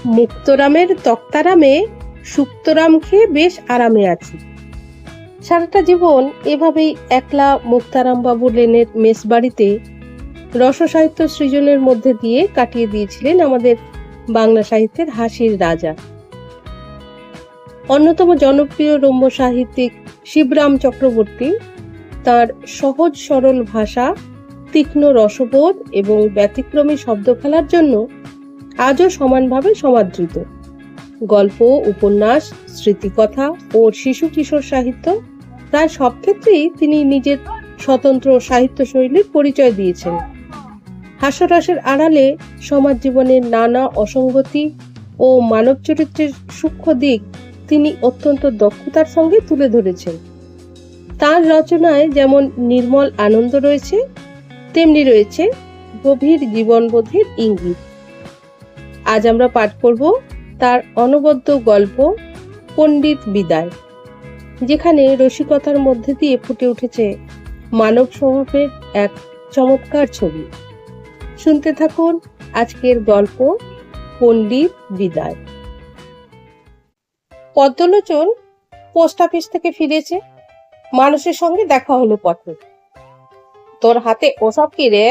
মুক্তরামের তক্তারামে সুক্তরাম খেয়ে বেশ আরামে আছি। সারাটা জীবন এভাবেই একলা মুক্তারাম বাবু লেনের মেস বাড়িতে রসসাহিত্য সৃজনের মধ্যে দিয়ে কাটিয়ে দিয়েছিলেন আমাদের বাংলা সাহিত্যের হাসির রাজা, অন্যতম জনপ্রিয় রম্য সাহিত্যিক শিবরাম চক্রবর্তী। তার সহজ সরল ভাষা, তীক্ষ্ণ রসবোধ এবং ব্যতিক্রমী শব্দ খেলার জন্য আজও সমানভাবে সমাদৃত। গল্প, উপন্যাস, স্মৃতিকথা ও শিশু কিশোর সাহিত্য প্রায় সব ক্ষেত্রেই তিনি নিজের স্বতন্ত্র সাহিত্য শৈলীর পরিচয় দিয়েছেন। হাস্যরসের আড়ালে সমাজ জীবনের নানা অসঙ্গতি ও মানব চরিত্রের সূক্ষ্ম দিক তিনি অত্যন্ত দক্ষতার সঙ্গে তুলে ধরেছেন। তার রচনায় যেমন নির্মল আনন্দ রয়েছে, তেমনি রয়েছে গভীর জীবনবোধের ইঙ্গিত। আজ আমরা পাঠ করব তার অনবদ্য গল্প পণ্ডিত বিদায়, যেখানে রসিকতার মধ্যে দিয়ে ফুটে উঠেছে মানব স্বভাবের এক চমৎকার ছবি। শুনতে থাকুন আজকের গল্প পণ্ডিত বিদায়। পদ্মলোচন পোস্ট অফিস থেকে ফিরেছে। মানুষের সঙ্গে দেখা হলো পথে। তোর হাতে ওসব কি রে?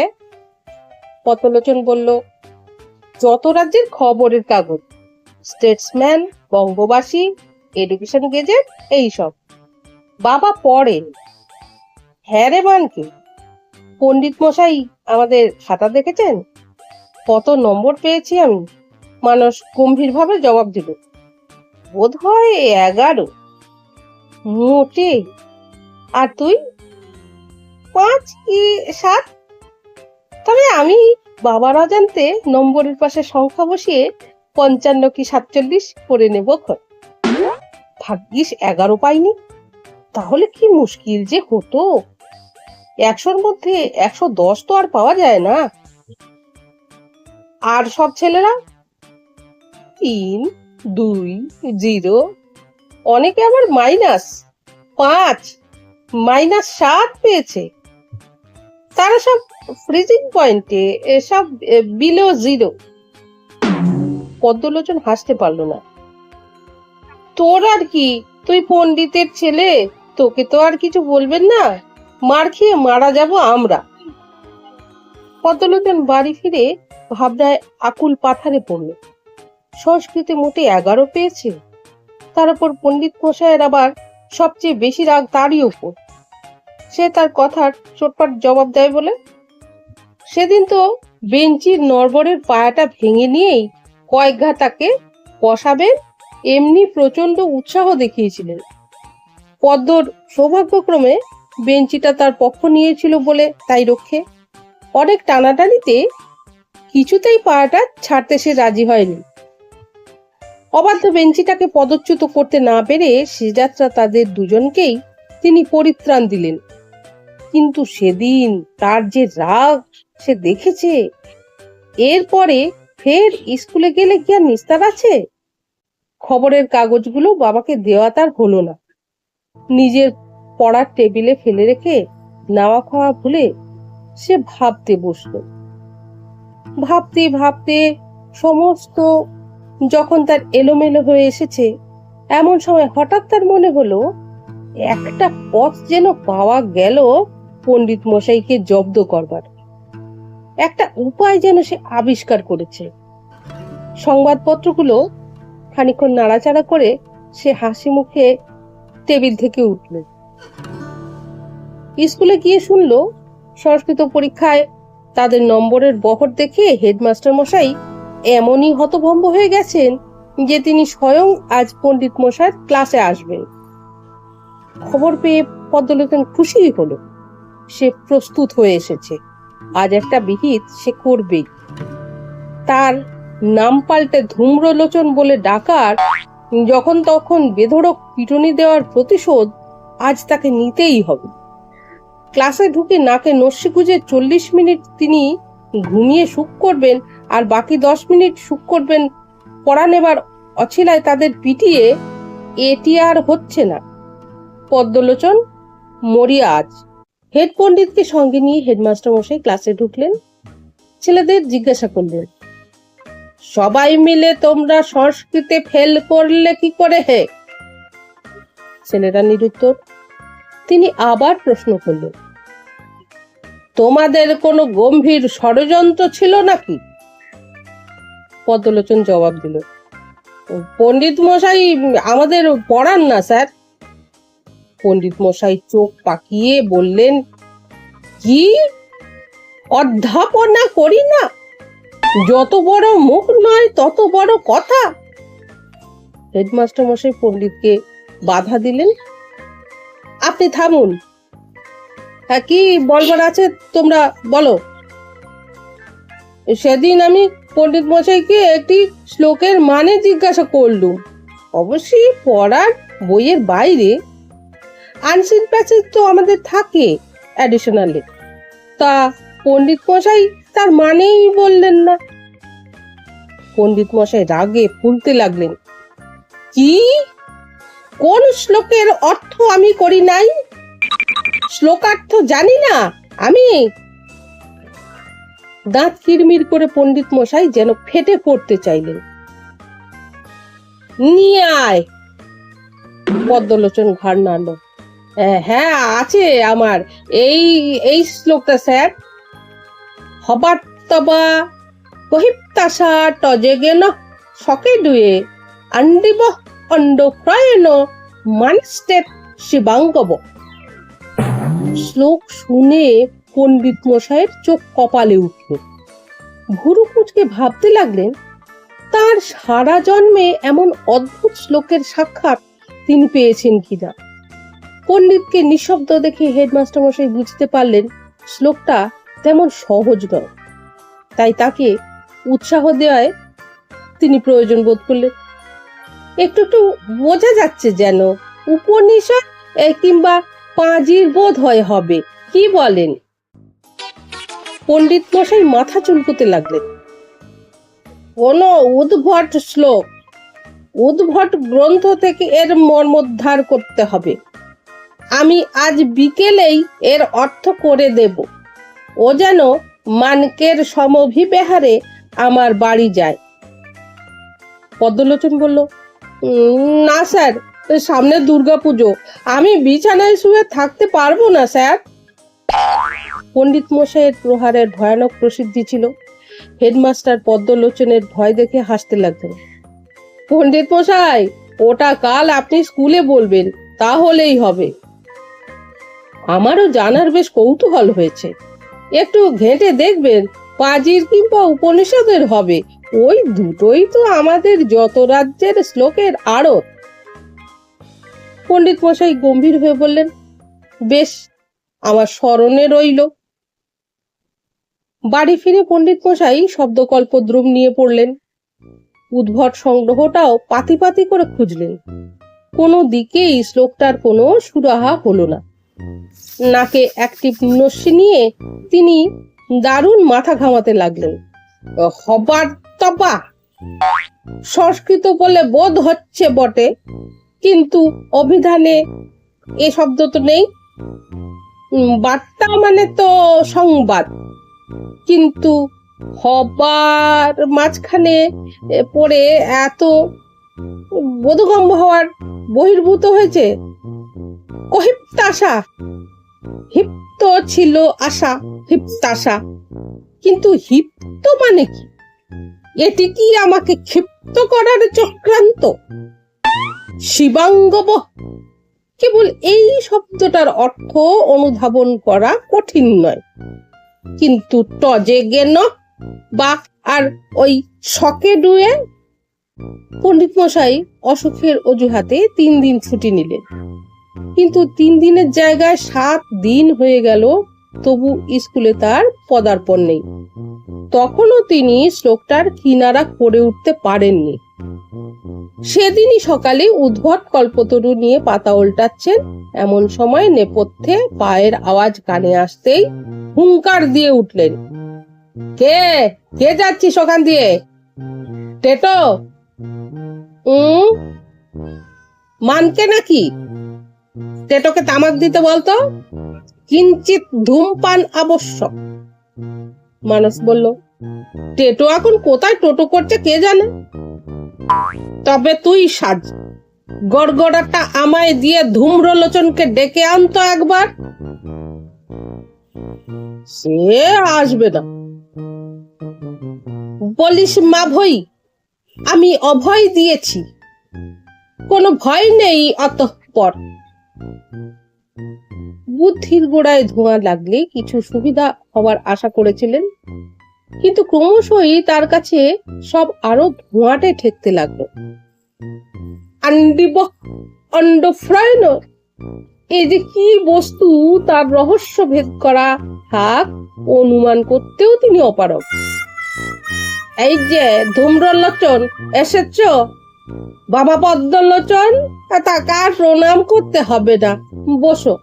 পদ্মলোচন বলল, যত রাজ্যের খবরের কাগজ, স্টেটসম্যান, বঙ্গবাসী, এডুকেশন গেজেট, এইসব। বাবা পড়েন। হ্যাঁ রে মানকে, পণ্ডিত মশাই আমাদের খাতা দেখেছেন? কত নম্বর পেয়েছি আমি? মানস গম্ভীরভাবে জবাব দিল, বোধ হয় 11। মোটে? আর তুই? 5 কি 7? তবে আমি বাবার অজান্তে নম্বরের পাশে সংখ্যা বসিয়ে 55 কি 47 করে নেব। ভাগ্যিস 11 পাইনি, তাহলে কি মুশকিল যে হতো। 100-র মধ্যে 110 তো আর পাওয়া যায় না। আর সব ছেলেরা 3, 2, 0, অনেকে আবার -5, -7 পেয়েছে। তারা সব ফ্রিজিং পয়েন্টে, সব বিলো 0। পদ্মলোচন হাসতে পারল না। তোর আর কি, তুই পণ্ডিতের ছেলে, তোকে তো আর কিছু বলবেন না। মার খেয়ে মারা যাব আমরা। পদ্মলোচন বাড়ি ফিরে ভাবনায় আকুল পাথারে পড়ল। সংস্কৃতে মোটে 11 পেয়েছে, তার উপর পণ্ডিত মশাইয়ের আবার সবচেয়ে বেশি রাগ তারই উপর। সে তার কথার চোটপাট জবাব দেয় বলে? সেদিন তো বেঞ্চির নড়বড়ের পায়াটা ভেঙে নিয়েই কয়েক ঘা তাকে কষাবেন এমনি প্রচন্ড উৎসাহ দেখিয়েছিলেন। পদ্মর সৌভাগ্যক্রমে বেঞ্চিটা তার পক্ষ নিয়েছিল বলে তাই রক্ষে। অনেক টানাটানিতে কিছুতেই পায়াটা ছাড়তে সে রাজি হয়নি। অবাধ্য বেঞ্চিটাকে পদচ্যুত করতে না পেরে সে যাত্রা তাদের দুজনকেই তিনি পরিত্রাণ দিলেন। কিন্তু সেদিন তার যে রাগ সে দেখেছে। এরপরে ফের স্কুলে গেলে কি আর নিস্তার আছে? খবরের কাগজগুলো বাবাকে দেওয়া তার হলো না। নিজের পড়ার টেবিলে ফেলে রেখে নাওয়া খাওয়া ভুলে সে ভাবতে বসলো। ভাবতে ভাবতে সমস্ত যখন তার এলোমেলো হয়ে এসেছে, এমন সময় হঠাৎ তার মনে হলো একটা পথ যেন পাওয়া গেল পণ্ডিত মশাইকে জব্দ করবার। একটা উপায় যেন সে আবিষ্কার করেছে। সংবাদপত্রগুলো খানিকক্ষণ নাড়াচাড়া করে সে হাসি মুখে টেবিল থেকে উঠল। স্কুলে গিয়ে শুনলো সংস্কৃত পরীক্ষায় তাদের নম্বরের বহর দেখে হেডমাস্টার মশাই এমনই হতভম্ব হয়ে গেছেন যে তিনি স্বয়ং আজ পণ্ডিত মশাইয়ের ক্লাসে আসবেন। খবর পেয়ে পদ্মলোচন খুশি হলো। সে প্রস্তুত হয়ে এসেছে। আজ একটা বিহিত সে করবেই। তার নাম পাল্টে ধূম্রলোচন বলে ডাকার, যখন তখন বেধড়ক পিটুনি দেওয়ার প্রতিশোধ আজ তাকে নিতেই হবে। ক্লাসে ঢুকে নাকে নস্যি গুঁজে 40 মিনিট তিনি ঘুমিয়ে সুখ করবেন, আর বাকি 10 মিনিট সুখ করবেন পড়া নেবার অছিলায় তাদের পিটিয়ে। এটি আর হচ্ছে না। পদ্মলোচন মরিয়া আজ। হেড পণ্ডিতকে সঙ্গে নিয়ে হেডমাস্টার মশাই ক্লাসে ঢুকলেন। ছেলেদের জিজ্ঞাসা করলেন, সবাই মিলে তোমরা সংস্কৃতে ফেল করলে কি করে হে? ছেলেরা নিরুত্তর। তিনি আবার প্রশ্ন করলেন, তোমাদের কোনো গম্ভীর ষড়যন্ত্র ছিল নাকি? পদ্মলোচন জবাব দিল, পণ্ডিত মশাই আমাদের পড়ান না স্যার। পণ্ডিত মশাই চোখ পাকিয়ে বললেন, কি অধ্যাপনা করি না? যত বড় মুখ নয় তত বড় কথা। হেডমাস্টার মশাই পণ্ডিতকে বাধা দিলেন, আপনি থামুন, হ্যাঁ কি বলবার আছে তোমরা বলো। সেদিন আমি পণ্ডিত মশাইকে একটি শ্লোকের মানে জিজ্ঞাসা করলুম, অবশ্যই পড়ার বইয়ের বাইরে। আনসিন প্যাসেজ তো আমাদের থাকে অ্যাডিশনালি, তা পণ্ডিত মশাই তার মানেই বললেন না। পণ্ডিত মশাই রাগে ফুলতে লাগলেন, কি কোন শ্লোকের অর্থ আমি করি নাই? শ্লোকার্থ জানি না আমি? দাঁত কিরমির করে পণ্ডিত মশাই যেন ফেটে পড়তে চাইলেন। নিয়ে আয়। পদ্মলোচন ঘাড় নাড়ল, হ্যাঁ আছে আমার এই এই শ্লোকটা স্যার। হবার তবা কহিপ্তাসা টজেগেন শকে দুয়ে আন্ডিব অন্ডফ্রয়েন মানস্টেট শিবাঙ্গব। শ্লোক শুনে পণ্ডিত মশাইয়ের চোখ কপালে উঠল। ভুরু কুঁচকে ভাবতে লাগলেন, তার সারা জন্মে এমন অদ্ভুত শ্লোকের সাক্ষাৎ তিনি পেয়েছেন কিনা। পণ্ডিতকে নিঃশব্দ দেখে হেডমাস্টার মশাই বুঝতে পারলেন শ্লোকটা তেমন সহজ নয়। তাই তাকে উৎসাহ দেওয়ায় তিনি প্রয়োজন বোধ করলেন। একটু একটু বোঝা যাচ্ছে যেন উপনিষদ কিংবা পাঁজির বোধ হয় হবে, কি বলেন? পণ্ডিত মশাই মাথা চুলকুতে লাগলেন। কোন উদ্ভট শ্লোক, উদ্ভট গ্রন্থ থেকে এর মর্মোদ্ধার করতে হবে। আমি আজ বিকেলেই এর অর্থ করে দেব। ও যেন মানকের সমভিব্যাহারে আমার বাড়ি যায়। পদ্মলোচন বলল, না স্যার, সামনে দুর্গাপুজো, আমি বিছানায় শুয়ে থাকতে পারবো না স্যার। পণ্ডিত মশাইয়ের প্রহারের ভয়ানক প্রসিদ্ধি ছিল। হেডমাস্টার পদ্মলোচনের ভয় দেখে হাসতে লাগলেন। পণ্ডিত মশাই, ওটা কাল আপনি স্কুলে বলবেন, তাহলেই হবে। আমারও জানার বেশ কৌতূহল হয়েছে, একটু ঘেঁটে দেখবেন পাজির কিংবা উপনিষদের হবে। ওই দুটোই তো আমাদের যত রাজ্যের শ্লোকের আড়ত। পণ্ডিত মশাই গম্ভীর হয়ে বললেন, বেশ, আমার স্মরণে রইল। বাড়ি ফিরে পণ্ডিত মশাই শব্দকল্পদ্রুম নিয়ে পড়লেন। উদ্ভট সংগ্রহটাও পাতি পাতি করে খুঁজলেন। কোনো দিকেই শ্লোকটার কোনো সুরাহা হলো না। নাকে একটি নস্যি নিয়ে তিনি দারুণ মাথা ঘামাতে লাগলেন। হবার তবা সংস্কৃত বলে বোধ হচ্ছে বটে, কিন্তু অভিধানে এ শব্দ তো নেই। বার্তা মানে তো সংবাদ, কিন্তু হবার মাঝখানে পড়ে এত বোধগম্য হওয়ার বহির্ভূত হয়েছে। কহিপ্তাসা, হিপ্ত ছিল আশা, হিপ্তাসা, কিন্তু হিপ্ত মানে কি? এটি কি আমাকে ক্ষিপ্ত করার চক্রান্ত? শিবাঙ্গব, কেবল এই শব্দটার অর্থ অনুধাবন করা কঠিন নয়, কিন্তু টজে গেন বা আর ওই শকে ডুয়ে। পণ্ডিত মশাই অসুখের অজুহাতে 3 দিন ছুটি নিলেন, কিন্তু 3 দিনের জায়গায় 7 দিন হয়ে গেল, তবু স্কুলে তার পদার্পণ নেই। তখনও তিনি শ্লোকটার কিনারা করে উঠতে পারেননি। সেদিনই সকালে উদ্ভট কল্পতরু নিয়ে পাতা উল্টাচ্ছেন, এমন সময় নেপথ্যে পায়ের আওয়াজ কানে আসতেই হুঙ্কার দিয়ে উঠলেন, কে কে যাচ্ছিস ওখান দিয়ে? টেটো? মানকে নাকি? টেটোকে তামাক দিতে বলতো, কিঞ্চিত ধূমপান আবশ্যক। মানস বলল, টেটো এখন কোথায় টোটো করছে কে জানে। তবে তুই সাজ, গড়গড়াটা আমায় দিয়ে ধূম্রলোচনকে ডেকে আনতো একবার। সে আসবে না। বলিস মা ভই, আমি অভয় দিয়েছি, কোনো ভয় নেই অতঃপর। বুদ্ধির গোড়ায় ধোঁয়া লাগলে কিছু সুবিধা হওয়ার আশা করেছিলেন, কিন্তু ক্রমশই তার কাছে সব আরো ধোঁয়াটে ঠেকতে লাগলো। আন্ডিব অন্ডফ্রায়ন, এই যে কি বস্তু তার রহস্য ভেদ করা হাক অনুমান করতেও তিনি অপারগ। এই যে ধূম্রলোচন এসেছ, বাবা পদ্মলোচন, তাকে আর প্রণাম করতে হবে না, বসো।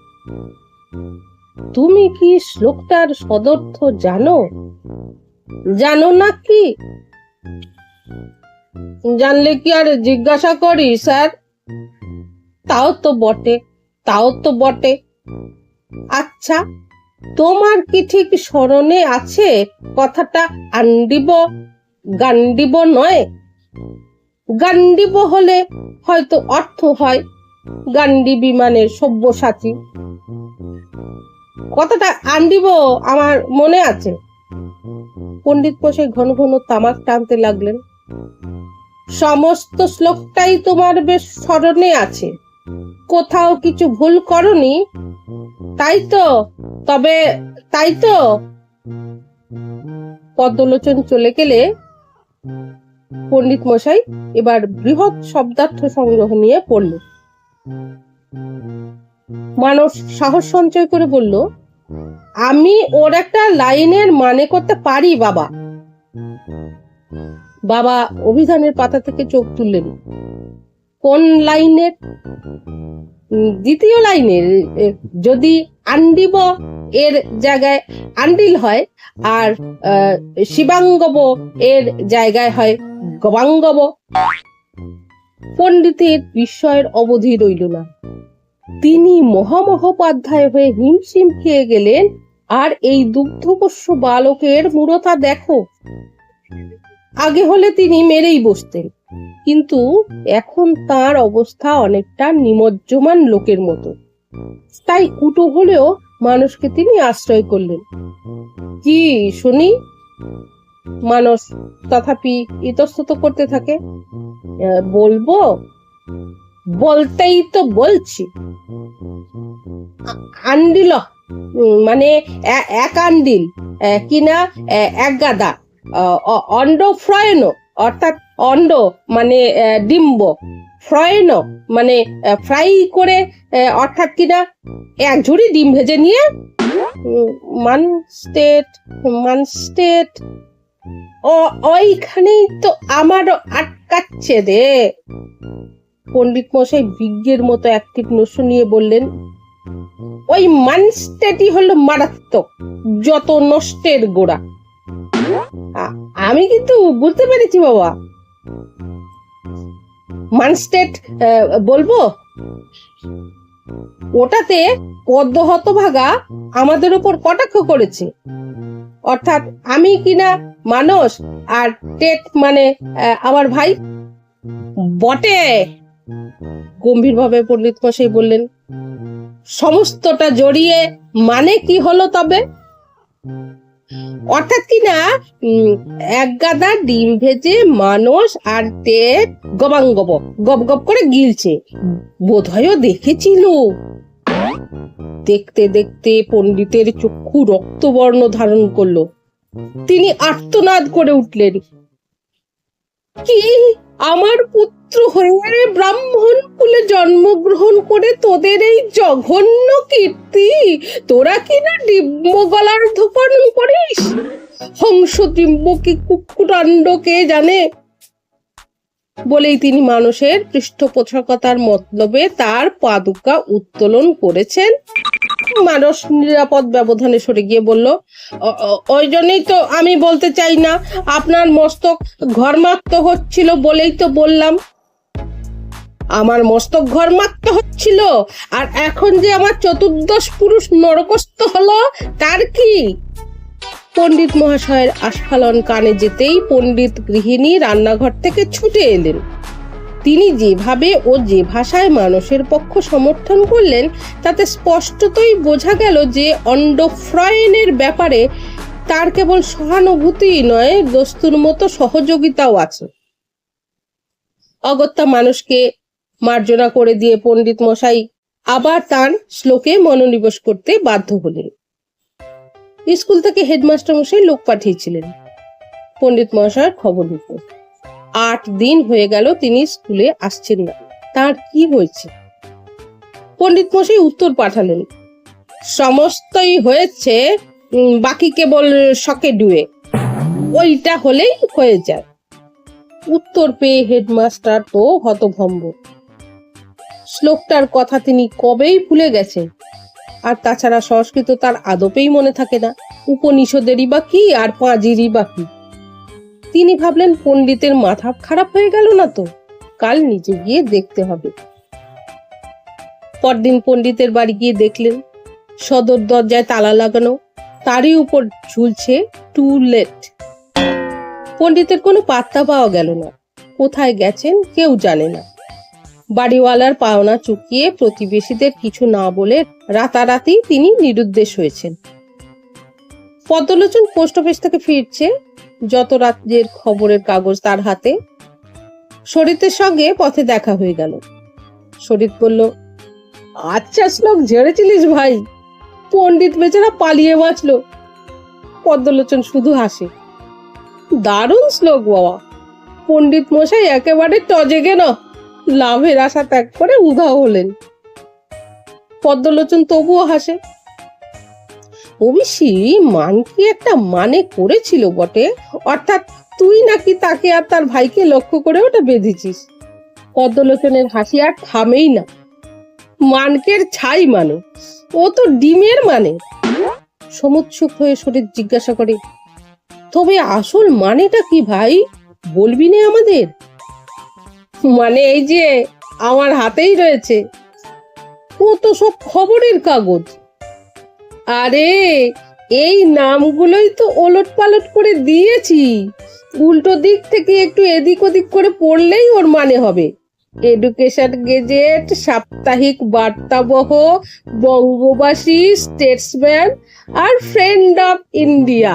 তুমি কি শ্লোকটার সদর্থ জানো? জানো না কি? জানলে কি আর জিজ্ঞাসা করি স্যার? তাও তো বটে, তাও তো বটে। আচ্ছা, তোমার কি ঠিক স্মরণে আছে কথাটা আন্ডিব গান্ডিব নয়? গান্ডিব হলে হয়তো অর্থ হয় গান্ডিবী মানে সব্যসাচী। কথাটা আন্ডিব আমার মনে আছে। পণ্ডিত মশাই ঘন ঘন তামাক টানতে লাগলেন। সমস্ত শ্লোকটাই তোমার বেশ স্মরণে আছে, কোথাও কিছু ভুল করনি, তাই তো? তবে তাই তো? পদ্মলোচন চলে গেলে পণ্ডিত মশাই এবার বৃহৎ শব্দার্থ সংগ্রহ নিয়ে পড়ল। মানস সাহস সঞ্চয় করে বলল, আমি ওর একটা লাইনের মানে করতে পারি বাবা। বাবা অভিধানের পাতা থেকে চোখ তুললেন। কোন লাইনের? দ্বিতীয় লাইনের। যদি আন্ডিব এর জায়গায় আন্ডিল হয় আর শিবাঙ্গব এর জায়গায় হয় গবাঙ্গব। পণ্ডিতের বিস্ময়ের অবধি রইল না। তিনি মহামহোপাধ্যায় হয়ে হিমশিম খেয়ে গেলেন। আর এই দুগ্ধপোষ্য বালকের মূঢ়তা দেখো। আগে হলে তিনি মেরেই বসতেন, কিন্তু এখন তার অবস্থা অনেকটা নিমজ্জমান লোকের মতো। তাই কুটো হলেও মানুষকে তিনি আশ্রয় করলেন। কি শুনি? মানুষ তথাপি ইতস্তত করতে থাকে। বলবো? বলতেই তো বলছি। আন্ডিল মানে এক আন্ডিল কিনা এক গাদা। অন্ডফ্রায়ন অর্থাৎ অন্ড মানে ডিম্ব, ফ্রায়ন মানে ফ্রাই করে অর্থাৎ কিনা এক ঝুড়ি ডিম ভেজে নিয়ে। মানস্টেট ওইখানেই তো আমারও আটকাচ্ছে রে। পণ্ডিত মশাই বিজ্ঞের মতো এক তীক্ষ্ণস্ব নিয়ে বললেন, ওই মানস্টেটই হলো মারাত্মক, যত নষ্টের গোড়া। আমি কিন্তু বুঝতে পেরেছি বাবা। মানস্টেট বলবো? ওটাতে পদ্ম হতভাগা আমাদের উপর কটাক্ষ করেছে, অর্থাৎ আমি কিনা মানুষ আর টেট মানে আমার ভাই। বটে, গম্ভীরভাবে পণ্ডিত মশাই বললেন। সমস্তটা জড়িয়ে মানে কি হলো তবে? অর্থাৎ কিনা এক গাদা ডিম ভেজে মানুষ আর টেট গবাঙ্গব গপ গপ করে গিলছে, বোধহয় দেখেছিল। দেখতে দেখতে পণ্ডিতের চক্ষু রক্তবর্ণ ধারণ করলো। তিনি আর্তনাদ করে উঠলেন, কি আমার পুত্র হয়ে ব্রাহ্মণ কুলে জন্মগ্রহণ করে তোদের এই জঘন্য কীর্তি তোরা কিনা ডিম্ব গলার ধোপন করিস? হংস ডিম্ব কি কুকুরান্ড কে জানে? বলেই তিনি মানুষের পৃষ্ঠপোষকতার মতলবে তার পাদুকা উত্তোলন করেছেন। মানুষ নিরাপদ ব্যবধানে সরে গিয়ে বলল, ওই জন্যই তো আমি বলতে চাই না, আপনার মস্তক ঘর্মাক্ত হচ্ছিল বলেই তো বললাম। আমার মস্তক ঘর্মাক্ত হচ্ছিল, আর এখন যে আমার চতুর্দশ পুরুষ নরকস্থ হলো তার কি? পণ্ডিত মহাশয়ের আস্ফালন কানে যেতেই পণ্ডিত গৃহিণী রান্নাঘর থেকে ছুটে এলেন। তিনি যেভাবে ও যে ভাষায় মানুষের পক্ষ সমর্থন করলেন তাতে স্পষ্টতই বোঝা গেল যে অন্ডফ্রয়েনের ব্যাপারে তার কেবল সহানুভূতিই নয়, দস্তুর মতো সহযোগিতাও আছে। অগত্যা মানুষকে মার্জনা করে দিয়ে পণ্ডিত মশাই আবার তার শ্লোকে মনোনিবেশ করতে বাধ্য হলেন। স্কুল থেকে হেডমাস্টার মশাই লোক পাঠিয়েছিলেন পণ্ডিত মহাশয়ের খবর নিতে। 8 দিন হয়ে গেল তিনি স্কুলে আসছেন না, তার কি হয়েছে? পণ্ডিত মশাই উত্তর পাঠালেন, সমস্তই হয়েছে, বাকি কেবল শকে ডুয়ে, ওইটা হলেই হয়ে যায়। উত্তর পেয়ে হেডমাস্টার তো হতভম্ব। শ্লোকটার কথা তিনি কবেই ভুলে গেছেন। আর তাছাড়া সংস্কৃত তার আদপেই মনে থাকে না, উপনিষদেরই বা কি আর পাঁজিরই বা কি। তিনি ভাবলেন পণ্ডিতের মাথা খারাপ হয়ে গেল না তো, কাল নিজে গিয়ে দেখতে হবে। পরদিন পণ্ডিতের বাড়ি গিয়ে দেখলেন সদর দরজায় তালা লাগানো, তারই উপর ঝুলছে টু লেট। পণ্ডিতের কোনো পাত্তা পাওয়া গেল না, কোথায় গেছেন কেউ জানে না। বাড়িওয়ালার পাওনা চুকিয়ে প্রতিবেশীদের কিছু না বলে রাতারাতি তিনি নিরুদ্দেশ হয়েছেন। পদ্মলোচন পোস্ট অফিস থেকে ফিরছে, যত রাজ্যের খবরের কাগজ তার হাতে। শরীতের সঙ্গে পথে দেখা হয়ে গেল। শরীত বলল, আচ্ছা শ্লোক ঝেড়েছিলিস ভাই, পণ্ডিত বেচারা পালিয়ে বাঁচলো। পদ্মলোচন শুধু হাসে, দারুণ শ্লোক বাবা, পণ্ডিত মশাই একেবারে টজে গেল, লাভের আশা ত্যাগ করে উধাও হলেন। পদ্মলোচন তবুও হাসে, অবশ্যই মানকি একটা মানে করেছিল বটে, অর্থাৎ তুই নাকি তাকে আর তার ভাইকে লক্ষ্য করে ওটা বেঁধেছিস। পদ্মলোচনের হাসি আর থামেই না। মানকের ছাই মানে, ও তো ডিমের মানে। সমুৎসুক হয়ে শরীর জিজ্ঞাসা করে, তবে আসল মানেটা কি ভাই, বলবি না আমাদের? মানে এই যে আমার হাতেই রয়েছে, ও তো সব খবরের কাগজ। আরে এই নামগুলোই তো ওলট পালট করে দিয়েছি, উল্টো দিক থেকে একটু এদিক ওদিক করে পড়লেই ওর মানে হবে। এডুকেশন গেজেট, সাপ্তাহিক বার্তাবহ, বঙ্গবাসী, স্টেটসম্যান আর ফ্রেন্ড অফ ইন্ডিয়া।